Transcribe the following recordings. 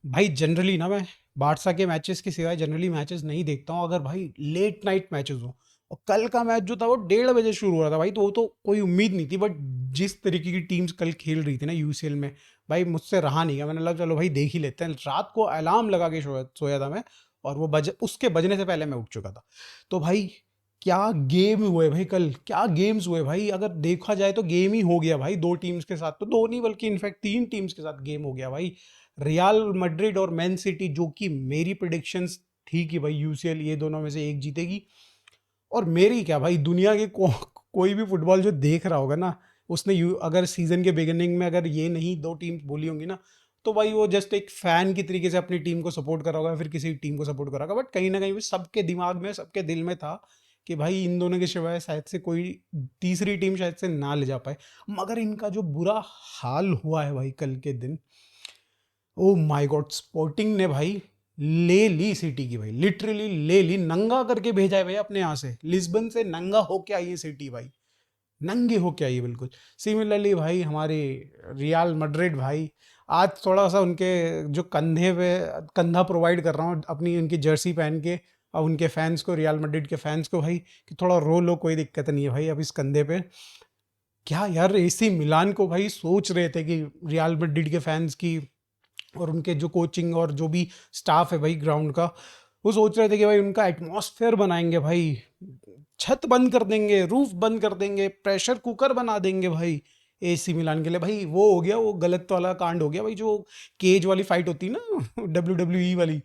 भाई जनरली ना मैं बारसा के मैचेस के सिवाय जनरली मैचेस नहीं देखता हूँ, अगर भाई लेट नाइट मैचेस हो। और कल का मैच जो था वो 1:30 बजे शुरू हो रहा था भाई, तो वो तो कोई उम्मीद नहीं थी, बट जिस तरीके की टीम्स कल खेल रही थी ना यूसीएल में, भाई मुझसे रहा नहीं गया। मैंने लगा चलो भाई देख ही लेते हैं। रात को अलार्म लगा के सोया सोया था मैं, और वो उसके बजने से पहले मैं उठ चुका था। तो भाई क्या गेम हुए भाई, कल क्या गेम्स हुए भाई। अगर देखा जाए तो गेम ही हो गया भाई, दो टीम्स के साथ, तो दो नहीं बल्कि इनफैक्ट तीन टीम्स के साथ गेम हो गया भाई। रियल मैड्रिड और मैन सिटी, जो कि मेरी प्रिडिक्शंस थी कि भाई यूसीएल ये दोनों में से एक जीतेगी। और मेरी क्या भाई, दुनिया के कोई भी फुटबॉल जो देख रहा होगा ना, उसने अगर सीजन के बिगिनिंग में अगर ये नहीं दो टीम बोली होंगी ना, तो भाई वो जस्ट एक फैन की तरीके से अपनी टीम को सपोर्ट करा होगा, फिर किसी टीम को सपोर्ट करा होगा। बट कहीं ना कहीं भी सबके दिमाग में, सबके दिल में था कि भाई इन दोनों के सिवाय शायद से कोई तीसरी टीम शायद से ना ले जा पाए। मगर इनका जो बुरा हाल हुआ है भाई कल के दिन, ओ माय गॉड, स्पोर्टिंग ने भाई ले ली सिटी की भाई, लिटरली ले ली, नंगा करके भेजा है भाई अपने यहाँ से। लिस्बन से नंगा होके आई है सिटी भाई, नंगे होके आई है बिल्कुल। सिमिलरली भाई हमारे रियल मैड्रिड भाई, आज थोड़ा सा उनके जो कंधे पे कंधा प्रोवाइड कर रहा हूँ अपनी उनकी जर्सी पहन के, अब उनके फैंस को, रियल मैड्रिड के फैंस को भाई, कि थोड़ा रो लो, कोई दिक्कत नहीं है भाई अब इस कंधे पे। क्या यार, एसी मिलान को भाई सोच रहे थे कि रियल मैड्रिड के फैंस की और उनके जो कोचिंग और जो भी स्टाफ है भाई ग्राउंड का, वो सोच रहे थे कि भाई उनका एटमॉस्फेयर बनाएंगे भाई, छत बंद कर देंगे, रूफ बंद कर देंगे, प्रेशर कुकर बना देंगे भाई एसी मिलान के लिए। भाई वो हो गया, वो गलत वाला कांड हो गया भाई, जो केज वाली फाइट होती है ना WWE वाली,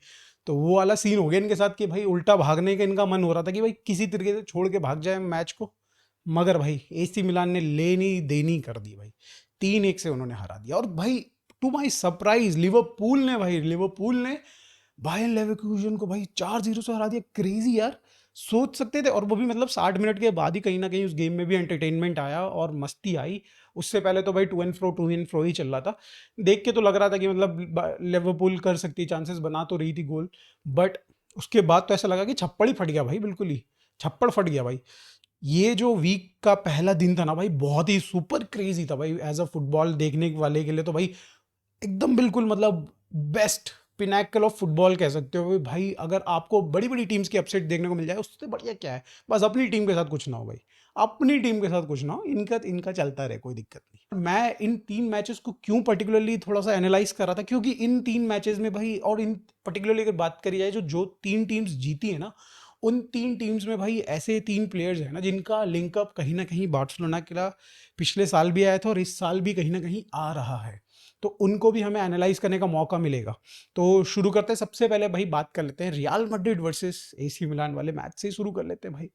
तो वो वाला सीन हो गया इनके साथ कि भाई उल्टा भागने का इनका मन हो रहा था कि भाई किसी तरीके से छोड़ के भाग जाए मैच को। मगर भाई एसी मिलान ने लेनी देनी कर दी भाई, 3-1 से उन्होंने हरा दिया। और भाई टू माय सरप्राइज लिवरपूल ने बायर लेवरकुसन को भाई 4-0 से हरा दिया। क्रेजी यार, सोच सकते थे? और वो भी मतलब 60 मिनट के बाद ही कहीं ना कहीं उस गेम में भी एंटरटेनमेंट आया और मस्ती आई। उससे पहले तो भाई टू एंड फ्रो ही चल रहा था। देख के तो लग रहा था कि मतलब लिवरपूल कर सकती, चांसेस बना तो रही थी गोल, बट उसके बाद तो ऐसा लगा कि छप्पड़ ही फट गया भाई, बिल्कुल ही छप्पड़ फट गया भाई। ये जो वीक का पहला दिन था ना भाई, बहुत ही सुपर क्रेजी था भाई एज अ फुटबॉल देखने वाले के लिए। तो भाई एकदम बिल्कुल मतलब बेस्ट पिनैकल ऑफ फुटबॉल कह सकते हो भाई। अगर आपको बड़ी बड़ी टीम्स की अपसेट देखने को मिल जाए, उससे बढ़िया क्या है? बस अपनी टीम के साथ कुछ ना हो भाई, अपनी टीम के साथ कुछ ना हो, इनका इनका चलता रहे, कोई दिक्कत नहीं। मैं इन तीन मैचेस को क्यों पर्टिकुलरली थोड़ा सा एनालाइज कर रहा था, क्योंकि इन तीन मैचेस में भाई, और इन पर्टिकुलरली अगर बात करी जाए जो जो तीन टीम्स जीती है ना, उन तीन टीम्स में भाई ऐसे तीन प्लेयर्स हैं ना जिनका लिंकअप कहीं ना कहीं बार्सिलोना के लिए पिछले साल भी आया था और इस साल भी कहीं ना कहीं आ रहा है। तो उनको भी हमें एनालाइज करने का मौका मिलेगा। तो शुरू करते हैं, सबसे पहले भाई बात कर लेते हैं real Madrid versus AC Milan वाले मैच से शुरू कर लेते हैं भाई।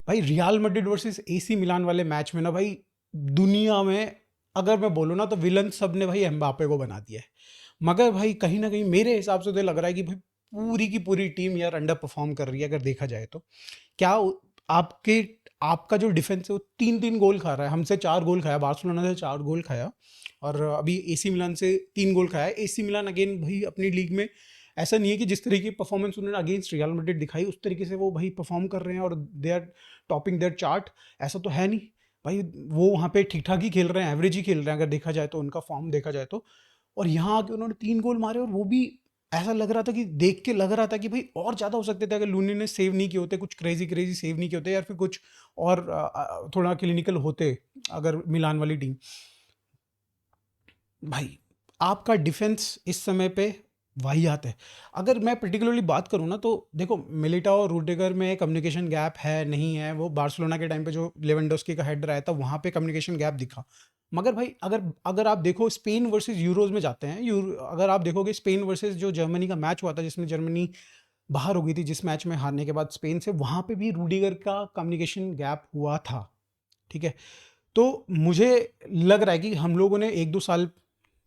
भाई real Madrid versus AC Milan वाले मैच में ना भाई, दुनिया में अगर मैं बोलूँ ना तो विलन सब ने भाई एम्बापे को बना दिया है। मगर भाई कहीं ना कहीं मेरे हिसाब से तो ये लग रहा है कि भाई पूरी की पूरी टीम यार अंडर परफॉर्म कर रही है अगर देखा जाए तो। क्या आपके आपका जो डिफेंस है वो 3-3 गोल खा रहा है, हमसे 4 गोल खाया, बार्सिलोना से 4 गोल खाया, और अभी एसी मिलान से 3 गोल खाया है। एसी मिलान अगेन भाई अपनी लीग में ऐसा नहीं है कि जिस तरीके की परफॉर्मेंस उन्होंने अगेंस्ट रियल मैड्रिड दिखाई उस तरीके से वो भाई परफॉर्म कर रहे हैं और they are topping their chart, ऐसा तो है नहीं भाई। वो वहाँ पे ठीक ठाक ही खेल रहे हैं, एवरेज ही खेल रहे हैं अगर देखा जाए तो, उनका फॉर्म देखा जाए तो। और यहाँ आके उन्होंने 3 गोल मारे, और वो भी ऐसा लग रहा था कि देख के लग रहा था कि भाई और ज़्यादा हो सकते थे अगर लूनी ने सेव नहीं किए होते, कुछ क्रेजी क्रेजी सेव नहीं किए होते, या फिर कुछ और थोड़ा क्लिनिकल होते अगर मिलान वाली टीम। भाई आपका डिफेंस इस समय पे वाहियात है। अगर मैं पर्टिकुलरली बात करूँ ना तो देखो, मिलिटाओ और रूडिगर में कम्युनिकेशन गैप है नहीं है, वो बार्सिलोना के टाइम पे जो लेवेंडोस्की का हेड रहा था वहाँ पे कम्युनिकेशन गैप दिखा। मगर भाई अगर अगर आप देखो स्पेन वर्सेस यूरोज में जाते हैं, अगर आप देखोगे स्पेन वर्सेस जो जर्मनी का मैच हुआ था जिसमें जर्मनी बाहर हो गई थी, जिस मैच में हारने के बाद स्पेन से, वहाँ पे भी रूडिगर का कम्युनिकेशन गैप हुआ था। ठीक है, तो मुझे लग रहा है कि हम लोगों ने 1-2 साल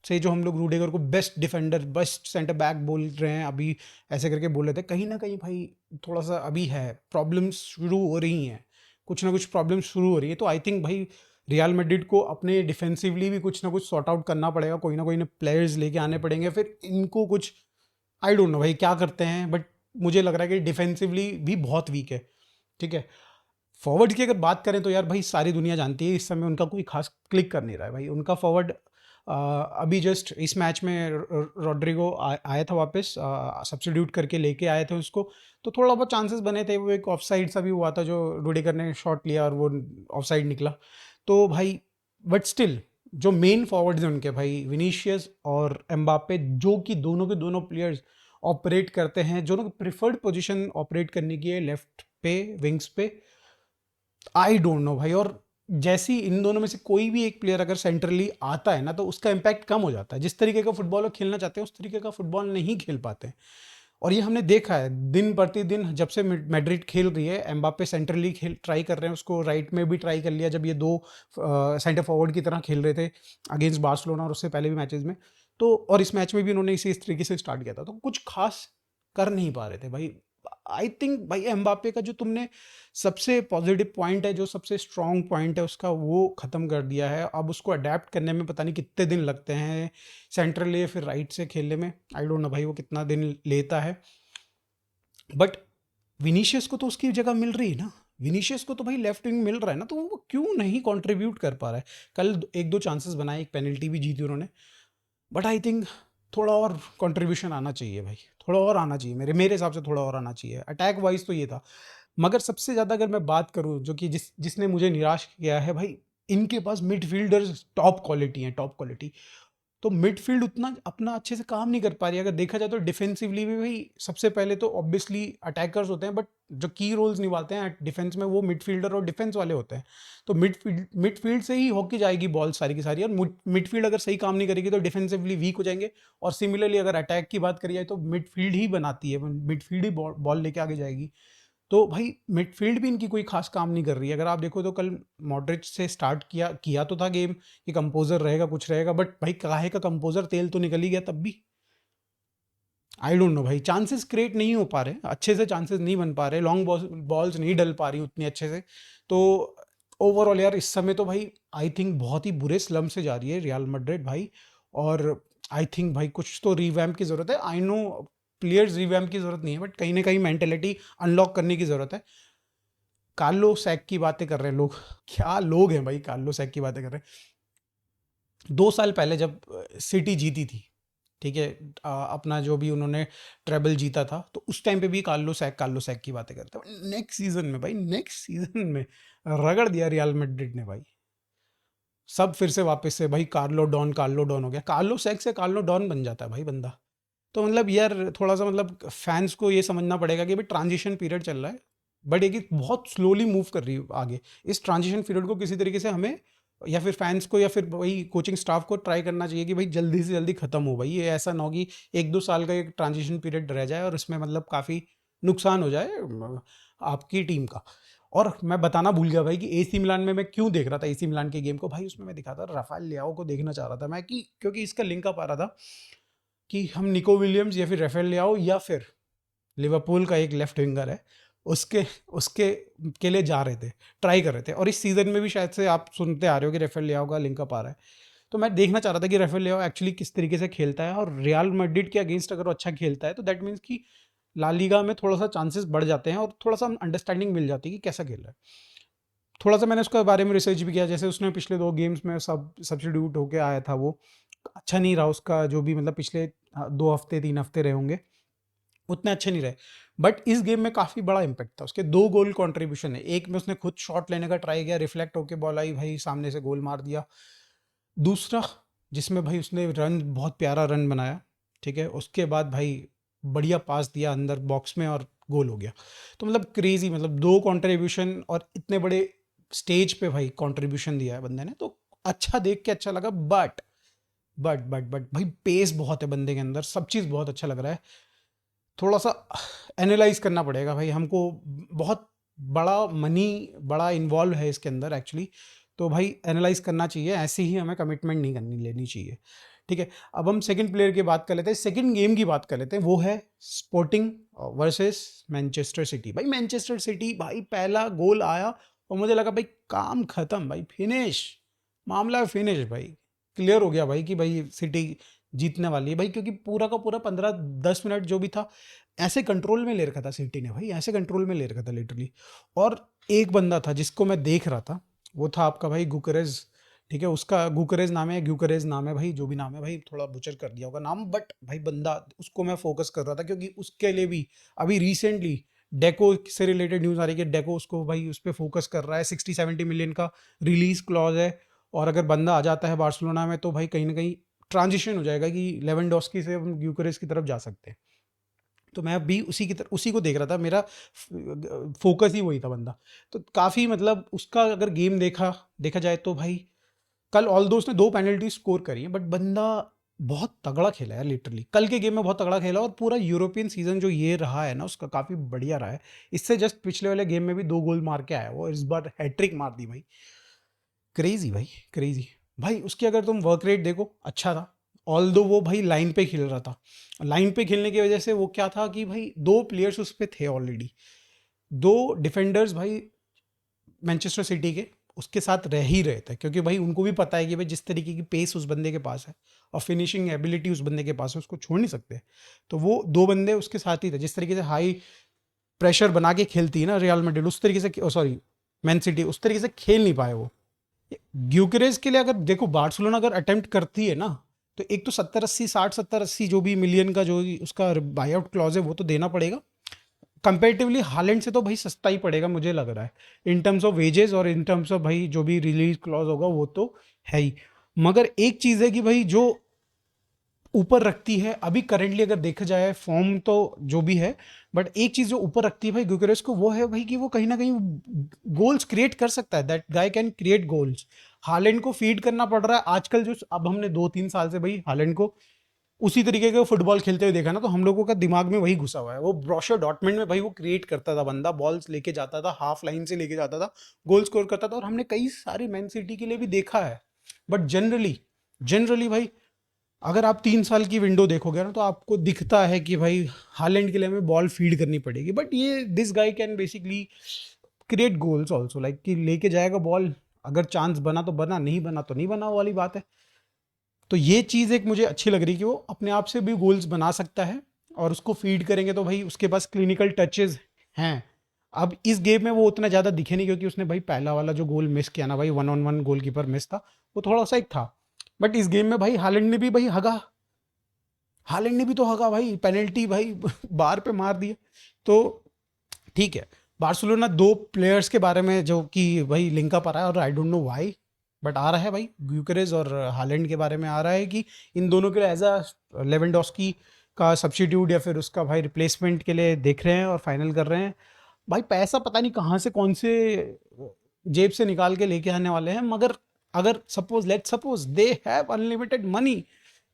से जो हम लोग रूडेगर को best defender, best centre back बोल रहे हैं अभी, ऐसे करके बोल रहे थे, कहीं ना कहीं भाई थोड़ा सा अभी है, प्रॉब्लम्स शुरू हो रही हैं, कुछ ना कुछ प्रॉब्लम्स शुरू हो रही है। तो आई थिंक भाई रियल मैड्रिड को अपने डिफेंसिवली भी कुछ ना कुछ सॉर्ट आउट करना पड़ेगा, कोई ना कोई प्लेयर्स लेके आने पड़ेंगे, फिर इनको कुछ, आई डोंट नो भाई क्या करते हैं, बट मुझे लग रहा है कि डिफेंसिवली भी बहुत वीक है। ठीक है, फॉरवर्ड की अगर बात करें तो यार भाई सारी दुनिया जानती है इस समय उनका कोई खास क्लिक कर नहीं रहा है भाई। उनका फॉरवर्ड अभी जस्ट इस मैच में रॉड्रिगो आया था वापस, सब्स्टिट्यूट करके लेके आए थे उसको, तो थोड़ा बहुत चांसेस बने थे। वो एक ऑफ साइड सा भी हुआ था जो रुडिगर ने शॉट लिया और वो ऑफ साइड निकला। तो भाई बट स्टिल जो मेन फॉरवर्ड्स हैं उनके भाई विनीशियस और एम्बापे, जो कि दोनों के दोनों प्लेयर्स ऑपरेट करते हैं, जो प्रिफर्ड पोजीशन ऑपरेट करने की है लेफ्ट पे, विंग्स पे। आई डोंट नो भाई। और जैसी इन दोनों में से कोई भी एक प्लेयर अगर सेंट्रली आता है ना, तो उसका इम्पैक्ट कम हो जाता है। जिस तरीके का फुटबॉल वो खेलना चाहते हैं उस तरीके का फुटबॉल नहीं खेल पाते हैं। और ये हमने देखा है दिन प्रतिदिन, जब से मैड्रिड खेल रही है, एम्बापे सेंट्रली खेल ट्राई कर रहे हैं, उसको राइट में भी ट्राई कर लिया जब ये दो सेंटर फॉरवर्ड की तरह खेल रहे थे अगेंस्ट बार्सिलोना और उससे पहले भी मैचेस में। तो और इस मैच में भी उन्होंने इस तरीके से स्टार्ट किया था, तो कुछ खास कर नहीं पा रहे थे भाई। आई थिंक भाई एम्बापे का जो तुमने सबसे पॉजिटिव पॉइंट है, जो सबसे स्ट्रॉन्ग पॉइंट है उसका, वो ख़त्म कर दिया है। अब उसको अडेप्ट करने में पता नहीं कितने दिन लगते हैं, सेंट्रल या फिर राइट से खेलने में। आई डोंट नो भाई वो कितना दिन लेता है। बट विनीशियस को तो उसकी जगह मिल रही है ना, विनीशियस को तो भाई लेफ्ट विंग मिल रहा है ना, तो वो क्यों नहीं कंट्रीब्यूट कर पा रहा है। कल एक दो चांसेस बनाए, एक पेनल्टी भी जीती उन्होंने, बट आई थिंक थोड़ा और कंट्रीब्यूशन आना चाहिए भाई, थोड़ा और आना चाहिए, मेरे हिसाब से थोड़ा और आना चाहिए। अटैक वाइज तो ये था। मगर सबसे ज़्यादा अगर मैं बात करूँ, जो कि जिसने मुझे निराश किया है भाई, इनके पास मिडफील्डर्स टॉप क्वालिटी हैं, टॉप क्वालिटी। तो मिडफील्ड उतना अपना अच्छे से काम नहीं कर पा रही है। अगर देखा जाए तो डिफेंसिवली भी भाई सबसे पहले तो ऑब्वियसली अटैकर्स होते हैं, बट जो की रोल्स निभाते हैं डिफेंस में वो मिडफील्डर और डिफेंस वाले होते हैं। तो मिडफील्ड से ही होके जाएगी बॉल सारी की सारी, और मिडफील्ड अगर सही काम नहीं करेगी तो डिफेंसिवली वीक हो जाएंगे। और सिमिलरली अगर अटैक की बात करी जाए तो मिडफील्ड ही बनाती है, मिडफील्ड ही बॉल लेके आगे जाएगी। तो भाई मिडफील्ड भी इनकी कोई खास काम नहीं कर रही है। अगर आप देखो तो कल मॉड्रिच से स्टार्ट किया तो था गेम कि कंपोजर रहेगा, कुछ रहेगा, बट भाई काहे का कंपोजर, तेल तो निकल ही गया तब भी। आई डोंट नो भाई, चांसेस क्रिएट नहीं हो पा रहे अच्छे से, चांसेस नहीं बन पा रहे, लॉन्ग बॉल्स नहीं डल पा रही उतनी अच्छे से। तो ओवरऑल यार इस समय तो भाई आई थिंक बहुत ही बुरे स्लम से जा रही है रियल मैड्रिड भाई। और आई थिंक भाई कुछ तो रिवैम्प की ज़रूरत है। आई नो प्लेयर्स रिवैम्प की ज़रूरत नहीं है, बट कहीं ना कहीं मेंटेलिटी अनलॉक करने की ज़रूरत है। कार्लो सैक की बातें कर रहे हैं लोग, क्या लोग हैं भाई, कार्लो सैक की बातें कर रहे हैं। 2 साल पहले जब सिटी जीती थी, ठीक है, अपना जो भी उन्होंने ट्रेबल जीता था, तो उस टाइम पे भी कार्लो सैक की बातें करते हैं। नेक्स्ट सीजन में भाई, नेक्स्ट सीजन में रगड़ दिया रियल मैड्रिड ने भाई। सब फिर से वापस से भाई कार्लो डॉन हो गया। कार्लो सैक से कार्लो डॉन बन जाता है भाई बंदा। तो मतलब यार थोड़ा सा मतलब फैंस को ये समझना पड़ेगा कि भाई ट्रांजिशन पीरियड चल रहा है, बट एक बहुत स्लोली मूव कर रही है आगे। इस ट्रांजिशन पीरियड को किसी तरीके से हमें, या फिर फैंस को, या फिर वही कोचिंग स्टाफ को ट्राई करना चाहिए कि भाई जल्दी से जल्दी खत्म हो भाई। ये ऐसा ना हो कि 1-2 साल का एक ट्रांजिशन पीरियड रह जाए और इसमें मतलब काफ़ी नुकसान हो जाए आपकी टीम का। और मैं बताना भूल गया भाई कि एसी मिलान में मैं क्यों देख रहा था एसी मिलान के गेम को भाई। उसमें मैं दिखा था राफेल लियाओ को देखना चाह रहा था मैं, कि क्योंकि इसका लिंक अप आ रहा था कि हम निको विलियम्स या फिर राफेल लियाओ या फिर लिवरपूल का एक लेफ्ट विंगर है, उसके उसके के लिए जा रहे थे, ट्राई कर रहे थे। और इस सीजन में भी शायद से आप सुनते आ रहे हो कि राफेल लियाओ का लिंकअप आ रहा है। तो मैं देखना चाह रहा था कि राफेल लियाओ एक्चुअली किस तरीके से खेलता है, और रियल मैड्रिड के अगेंस्ट अगर वो अच्छा खेलता है तो दैट मीन्स कि ला लीगा में थोड़ा सा चांसेस बढ़ जाते हैं और थोड़ा सा अंडरस्टैंडिंग मिल जाती है कि कैसा खेल रहा है। थोड़ा सा मैंने उसके बारे में रिसर्च भी किया, जैसे उसने पिछले 2 गेम्स में सब्स्टिट्यूट होके आया था, वो अच्छा नहीं रहा उसका, जो भी मतलब पिछले 2 हफ्ते 3 हफ्ते रहे होंगे उतने अच्छे नहीं रहे। बट इस गेम में काफ़ी बड़ा इम्पैक्ट था, उसके 2 गोल कंट्रीब्यूशन है। एक में उसने खुद शॉट लेने का ट्राई किया, रिफ्लेक्ट होके बॉल आई भाई, सामने से गोल मार दिया। दूसरा जिसमें भाई उसने रन, बहुत प्यारा रन बनाया, ठीक है, उसके बाद भाई बढ़िया पास दिया अंदर बॉक्स में और गोल हो गया। तो मतलब क्रेजी, मतलब 2 कंट्रीब्यूशन और इतने बड़े स्टेज पे भाई कंट्रीब्यूशन दिया है बंदे ने, तो अच्छा देख के अच्छा लगा। बट भाई पेस बहुत है बंदे के अंदर, सब चीज़ बहुत अच्छा लग रहा है। थोड़ा सा एनालाइज करना पड़ेगा भाई हमको, बहुत बड़ा मनी बड़ा इन्वॉल्व है इसके अंदर एक्चुअली। तो भाई एनालाइज करना चाहिए, ऐसे ही हमें कमिटमेंट नहीं करनी लेनी चाहिए, ठीक है। अब हम सेकंड प्लेयर की बात कर लेते हैं, सेकंड गेम की बात कर लेते हैं, वो है स्पोर्टिंग वर्सेस मैनचेस्टर सिटी। भाई मैनचेस्टर सिटी भाई पहला गोल आया और मुझे लगा भाई काम खत्म भाई, फिनिश, मामला फिनिश भाई, क्लियर हो गया भाई कि भाई सिटी जीतने वाली है भाई। क्योंकि पूरा का पूरा 15-10 मिनट जो भी था ऐसे कंट्रोल में ले रखा था सिटी ने भाई, ऐसे कंट्रोल में ले रखा था लिटरली। और एक बंदा था जिसको मैं देख रहा था, वो था आपका भाई गुकरेज, ठीक है, उसका गुकरेज नाम है, ग्यूकरेज नाम है भाई, जो भी नाम है भाई, थोड़ा बुचर कर दिया होगा नाम, बट भाई बंदा, उसको मैं फोकस कर रहा था क्योंकि उसके लिए भी अभी रिसेंटली डेको से रिलेटेड न्यूज़ आ रही है कि डेको उसको भाई उस पर फोकस कर रहा है, 60-70 मिलियन का रिलीज क्लॉज है, और अगर बंदा आ जाता है बार्सिलोना में तो भाई कहीं ना कहीं ट्रांजिशन हो जाएगा कि लेवेंडोस्की से हम ग्यूकरेज की तरफ जा सकते हैं। तो मैं भी उसी को देख रहा था, मेरा फोकस ही वही था बंदा। तो काफ़ी मतलब उसका अगर गेम देखा जाए तो भाई कल ऑल्दो उसने 2 पेनल्टी स्कोर करी हैं, बट बंदा बहुत तगड़ा खेला है लिटरली, कल के गेम में बहुत तगड़ा खेला, और पूरा यूरोपियन सीजन जो ये रहा है ना उसका काफ़ी बढ़िया रहा है। इससे जस्ट पिछले वाले गेम में भी 2 गोल मार के आया वो, इस बार हैट्रिक मार दी भाई। क्रेजी भाई, क्रेजी भाई। उसकी अगर तुम वर्क रेट देखो, अच्छा था, ऑल्दो वो भाई लाइन पे खेल रहा था। लाइन पे खेलने की वजह से वो क्या था कि भाई 2 प्लेयर्स उस पे थे ऑलरेडी, 2 डिफेंडर्स भाई मैनचेस्टर सिटी के उसके साथ रह ही रहे थे, क्योंकि भाई उनको भी पता है कि भाई जिस तरीके की पेस उस बंदे के पास है और फिनिशिंग एबिलिटी उस बंदे के पास है, उसको छोड़ नहीं सकते। तो वो 2 बंदे उसके साथ ही थे। जिस तरीके से हाई प्रेशर बना के खेलती है ना रियल मैड्रिड, उस तरीके से, सॉरी मैन सिटी, उस तरीके से खेल नहीं पाए वो। ग्यूकरेज के लिए अगर देखो, बार्सिलोना अगर अटेम्प्ट करती है ना, तो एक तो 70-80 जो भी मिलियन का जो उसका बाई आउट क्लॉज है वो तो देना पड़ेगा। कंपेरेटिवली हालैंड से तो भाई सस्ता ही पड़ेगा मुझे लग रहा है, इन टर्म्स ऑफ वेजेस और इन टर्म्स ऑफ भाई जो भी रिलीज क्लॉज होगा वो तो है ही। मगर एक चीज़ है कि भाई जो ऊपर रखती है अभी करेंटली अगर देखा जाए फॉर्म तो जो भी है, बट एक चीज़ जो ऊपर रखती है भाई ग्यूकेरेस को, वो है भाई कि वो कहीं ना कहीं गोल्स क्रिएट कर सकता है, that guy can create goals. Holland को फीड करना पड़ रहा है आजकल, जो अब हमने 2-3 साल से भाई हालैंड को उसी तरीके का फुटबॉल खेलते हुए देखा ना, तो हम लोगों का दिमाग में वही घुसा हुआ है। वो ब्रोशर डॉटमेंट में भाई वो क्रिएट करता था, बंदा बॉल्स लेके जाता था, हाफ लाइन से लेके जाता था, गोल स्कोर करता था, और हमने कई सारे मैन सिटी के लिए भी देखा है। बट जनरली जनरली भाई अगर आप 3 साल की विंडो देखोगे ना, तो आपको दिखता है कि भाई हालैंड के लिए हमें बॉल फीड करनी पड़ेगी, बट ये this guy can basically create goals also, like कि लेके जाएगा बॉल, अगर चांस बना तो बना, नहीं बना तो नहीं बना वाली बात है। तो ये चीज़ एक मुझे अच्छी लग रही कि वो अपने आप से भी गोल्स बना सकता है, और उसको फीड करेंगे तो भाई उसके पास क्लिनिकल टचेस हैं। अब इस गेम में वो उतना ज़्यादा दिखे नहीं, क्योंकि उसने भाई पहला वाला जो गोल मिस किया ना भाई, 1-on-1 गोलकीपर मिस था, वो थोड़ा सा एक था। बट इस गेम में भाई हालैंड ने भी भाई हगा, हालैंड ने भी तो हगा भाई, पेनल्टी भाई बार पे मार दिया। तो ठीक है, बार्सिलोना 2 प्लेयर्स के बारे में जो कि भाई लिंक अप आ रहा है, और I don't know why, but आ रहा है भाई, ग्यूकरेज और हालैंड के बारे में आ रहा है कि इन दोनों के लिए एज अ लेवेंडोस्की का सब्स्टिट्यूट या फिर उसका भाई रिप्लेसमेंट के लिए देख रहे हैं और फाइनल कर रहे हैं। भाई पैसा पता नहीं कहाँ से कौन से जेब से निकाल के लेके आने वाले हैं, मगर अगर suppose let suppose they have unlimited money,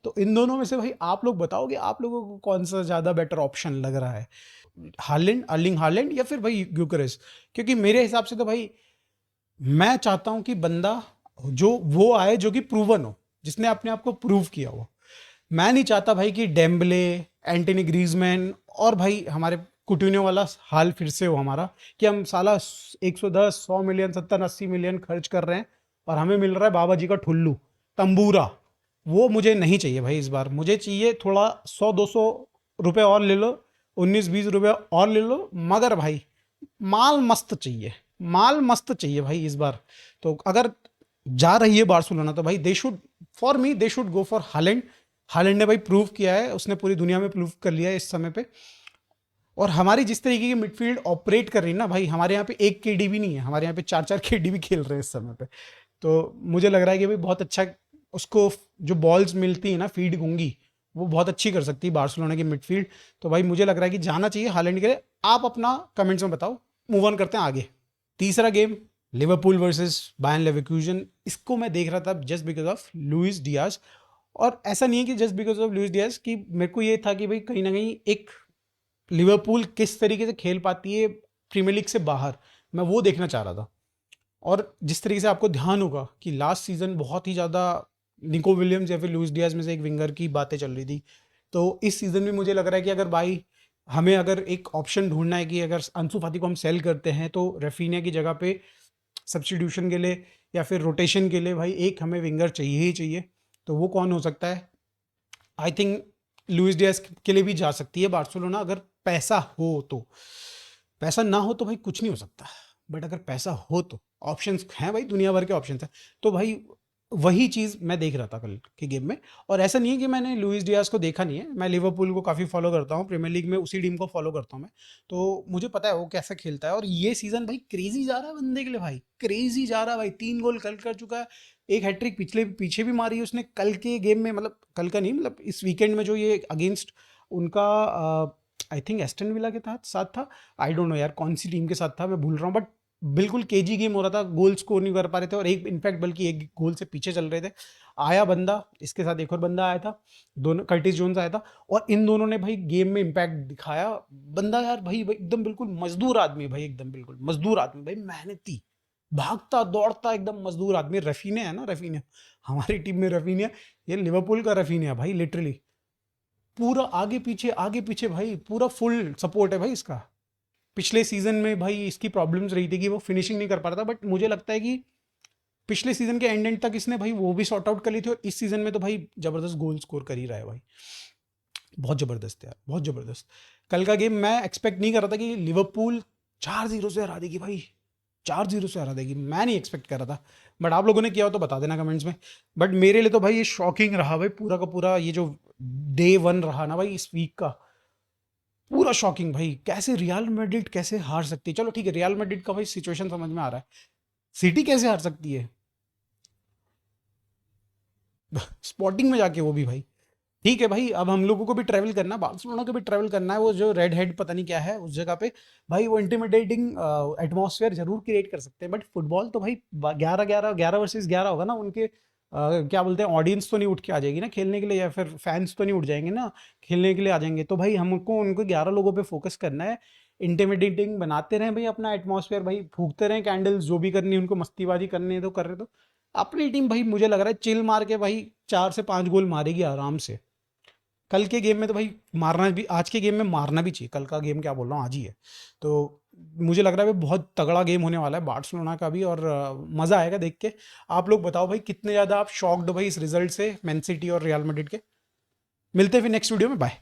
तो इन दोनों में से भाई आप लोग बताओगे, आप लोगों को कौन सा ज़्यादा बेटर ऑप्शन लग रहा है, हालैंड, अर्लिंग हालैंड या फिर भाई ग्यूकरेस? क्योंकि मेरे हिसाब से तो भाई मैं चाहता हूं कि बंदा जो वो आए जो कि प्रूवन हो, जिसने अपने आप को प्रूव किया हो। मैं नहीं चाहता भाई कि डेम्बले, एंटनी ग्रीजमैन और भाई हमारे कुटिन्हो वाला हाल फिर से हो हमारा, कि हम साला 110-100 मिलियन 70-80 मिलियन खर्च कर रहे हैं और हमें मिल रहा है बाबा जी का ठुल्लू तंबूरा। वो मुझे नहीं चाहिए भाई, इस बार मुझे चाहिए थोड़ा 100-200 रुपए और ले लो, 19-20 रुपए और ले लो, मगर भाई माल मस्त चाहिए, माल मस्त चाहिए भाई इस बार। तो अगर जा रही है बार्सिलोना तो भाई they should, for me they should go for Holland. Holland ने भाई प्रूव किया है, उसने पूरी दुनिया में प्रूव कर लिया है इस समय पे। और हमारी जिस तरीके की मिडफील्ड ऑपरेट कर रही है ना भाई, हमारे यहाँ पे एक केडी भी नहीं है, हमारे यहाँ पे 4-4 केडी भी खेल रहे हैं इस समय पे। तो मुझे लग रहा है कि भाई बहुत अच्छा, उसको जो बॉल्स मिलती है ना फीड होंगी, वो बहुत अच्छी कर सकती है बार्सिलोना की मिडफील्ड। तो भाई मुझे लग रहा है कि जाना चाहिए हालैंड के लिए। आप अपना कमेंट्स में बताओ, मूव ऑन करते हैं आगे। तीसरा game Liverpool versus Bayern Leverkusen, इसको मैं देख रहा था just because of Luis Diaz. और ऐसा नहीं है कि just because of Luis Diaz, कि मेरे को ये था कि भाई कहीं ना कहीं एक लिवरपूल किस तरीके से खेल पाती है प्रीमियर लीग से बाहर, मैं वो देखना चाह रहा था। और जिस तरीके से आपको ध्यान होगा कि लास्ट सीजन बहुत ही ज़्यादा निको विलियम्स या फिर लुइस डियाज में से एक विंगर की बातें चल रही थी, तो इस सीज़न में मुझे लग रहा है कि अगर भाई हमें अगर एक ऑप्शन ढूंढना है कि अगर अंसु फाती को हम सेल करते हैं तो रेफीनिया की जगह पे सब्स्टिट्यूशन के लिए या फिर रोटेशन के लिए भाई एक हमें विंगर चाहिए ही चाहिए। तो वो कौन हो सकता है? आई थिंक लुइस डियाज के लिए भी जा सकती है बार्सिलोना, अगर पैसा हो तो। पैसा ना हो तो भाई कुछ नहीं हो सकता, बट अगर पैसा हो तो ऑप्शंस हैं भाई, दुनिया भर के ऑप्शंस हैं। तो भाई वही चीज़ मैं देख रहा था कल के गेम में। और ऐसा नहीं है कि मैंने लुइस डियाज को देखा नहीं है, मैं लिवरपूल को काफ़ी फॉलो करता हूँ, प्रीमियर लीग में उसी टीम को फॉलो करता हूँ मैं, तो मुझे पता है वो कैसे खेलता है। और ये सीज़न भाई क्रेजी जा रहा है बंदे के लिए, भाई क्रेजी जा रहा है भाई, 3 गोल कल कर चुका है, एक हैट्रिक पिछले पीछे भी मारी है उसने कल के गेम में, मतलब कल का नहीं, मतलब इस वीकेंड में जो ये अगेंस्ट उनका आई थिंक एस्टन विला के साथ था, आई डोंट नो यार कौन सी टीम के साथ था, मैं भूल रहा हूँ, बट बिल्कुल केजी गेम हो रहा था, गोल स्कोर नहीं कर पा रहे थे, और एक इनफैक्ट बल्कि एक गोल से पीछे चल रहे थे। आया बंदा, इसके साथ एक और बंदा आया था, दोनों कर्टिस जोन्स आया था, और इन दोनों ने भाई गेम में इम्पैक्ट दिखाया। बंदा यार भाई एकदम बिल्कुल मजदूर आदमी है भाई, एकदम बिल्कुल मजदूर आदमी भाई, मेहनती, भागता दौड़ता एकदम मजदूर आदमी। रफीने है ना, रफीने हमारी टीम में, रफीने ये लिवरपूल का रफीने है भाई, लिटरली पूरा आगे पीछे भाई, पूरा फुल सपोर्ट है भाई इसका। पिछले सीजन में भाई इसकी प्रॉब्लम्स रही थी कि वो फिनिशिंग नहीं कर पा रहा था, बट मुझे लगता है कि पिछले सीजन के एंड तक इसने भाई वो भी सॉर्ट आउट कर ली थी, और इस सीजन में तो भाई जबरदस्त गोल स्कोर कर ही रहा है भाई, बहुत जबरदस्त यार, बहुत जबरदस्त। कल का गेम मैं एक्सपेक्ट नहीं कर रहा था कि लिवरपूल 4-0 से हरा देगी भाई, 4-0 से हरा देगी, मैं नहीं एक्सपेक्ट कर रहा था, बट आप लोगों ने किया हो तो बता देना कमेंट्स में। बट मेरे लिए तो भाई ये शॉकिंग रहा भाई, पूरा का पूरा ये जो डे वन रहा ना भाई इस वीक का, पूरा शॉकिंग भाई। कैसे रियल मैड्रिड कैसे हार सकती है, चलो ठीक है रियल मैड्रिड का भाई सिचुएशन समझ में आ रहा है, सिटी कैसे हार सकती है स्पॉटिंग में जाके, वो भी भाई। ठीक है भाई, अब हम लोगों को भी ट्रैवल करना है, बार्सिलोना को भी ट्रैवल करना है, वो जो रेड हेड पता नहीं क्या है उस जगह पे, भाई वो इंटिमिडेटिंग एटमॉस्फेयर जरूर क्रिएट कर सकते हैं, बट फुटबॉल तो भाई 11 वर्सेस 11 होगा ना उनके, क्या बोलते हैं, ऑडियंस तो नहीं उठ के आ जाएगी ना खेलने के लिए, या फिर फैंस तो नहीं उठ जाएंगे ना खेलने के लिए आ जाएंगे, तो भाई हमको उनको 11 लोगों पे फोकस करना है। इंटिमिडेटिंग बनाते रहें भाई अपना एटमॉस्फेयर, भाई फूकते रहें कैंडल्स, जो भी करनी है उनको, मस्तीबाजी करनी है तो कर रहे, तो अपनी टीम भाई मुझे लग रहा है चिल मार के भाई 4 से 5 गोल मारेगी आराम से। कल के गेम में तो भाई मारना भी, आज के गेम में मारना भी चाहिए, कल का गेम क्या बोल रहा हूँ, आज ही है, तो मुझे लग रहा है भाई बहुत तगड़ा गेम होने वाला है बार्सिलोना का भी, और मज़ा आएगा देख के। आप लोग बताओ भाई कितने ज़्यादा आप शॉक्ड हो भाई इस रिजल्ट से, मैन सिटी और रियल मैड्रिड के। मिलते हैं फिर नेक्स्ट वीडियो में, बाय।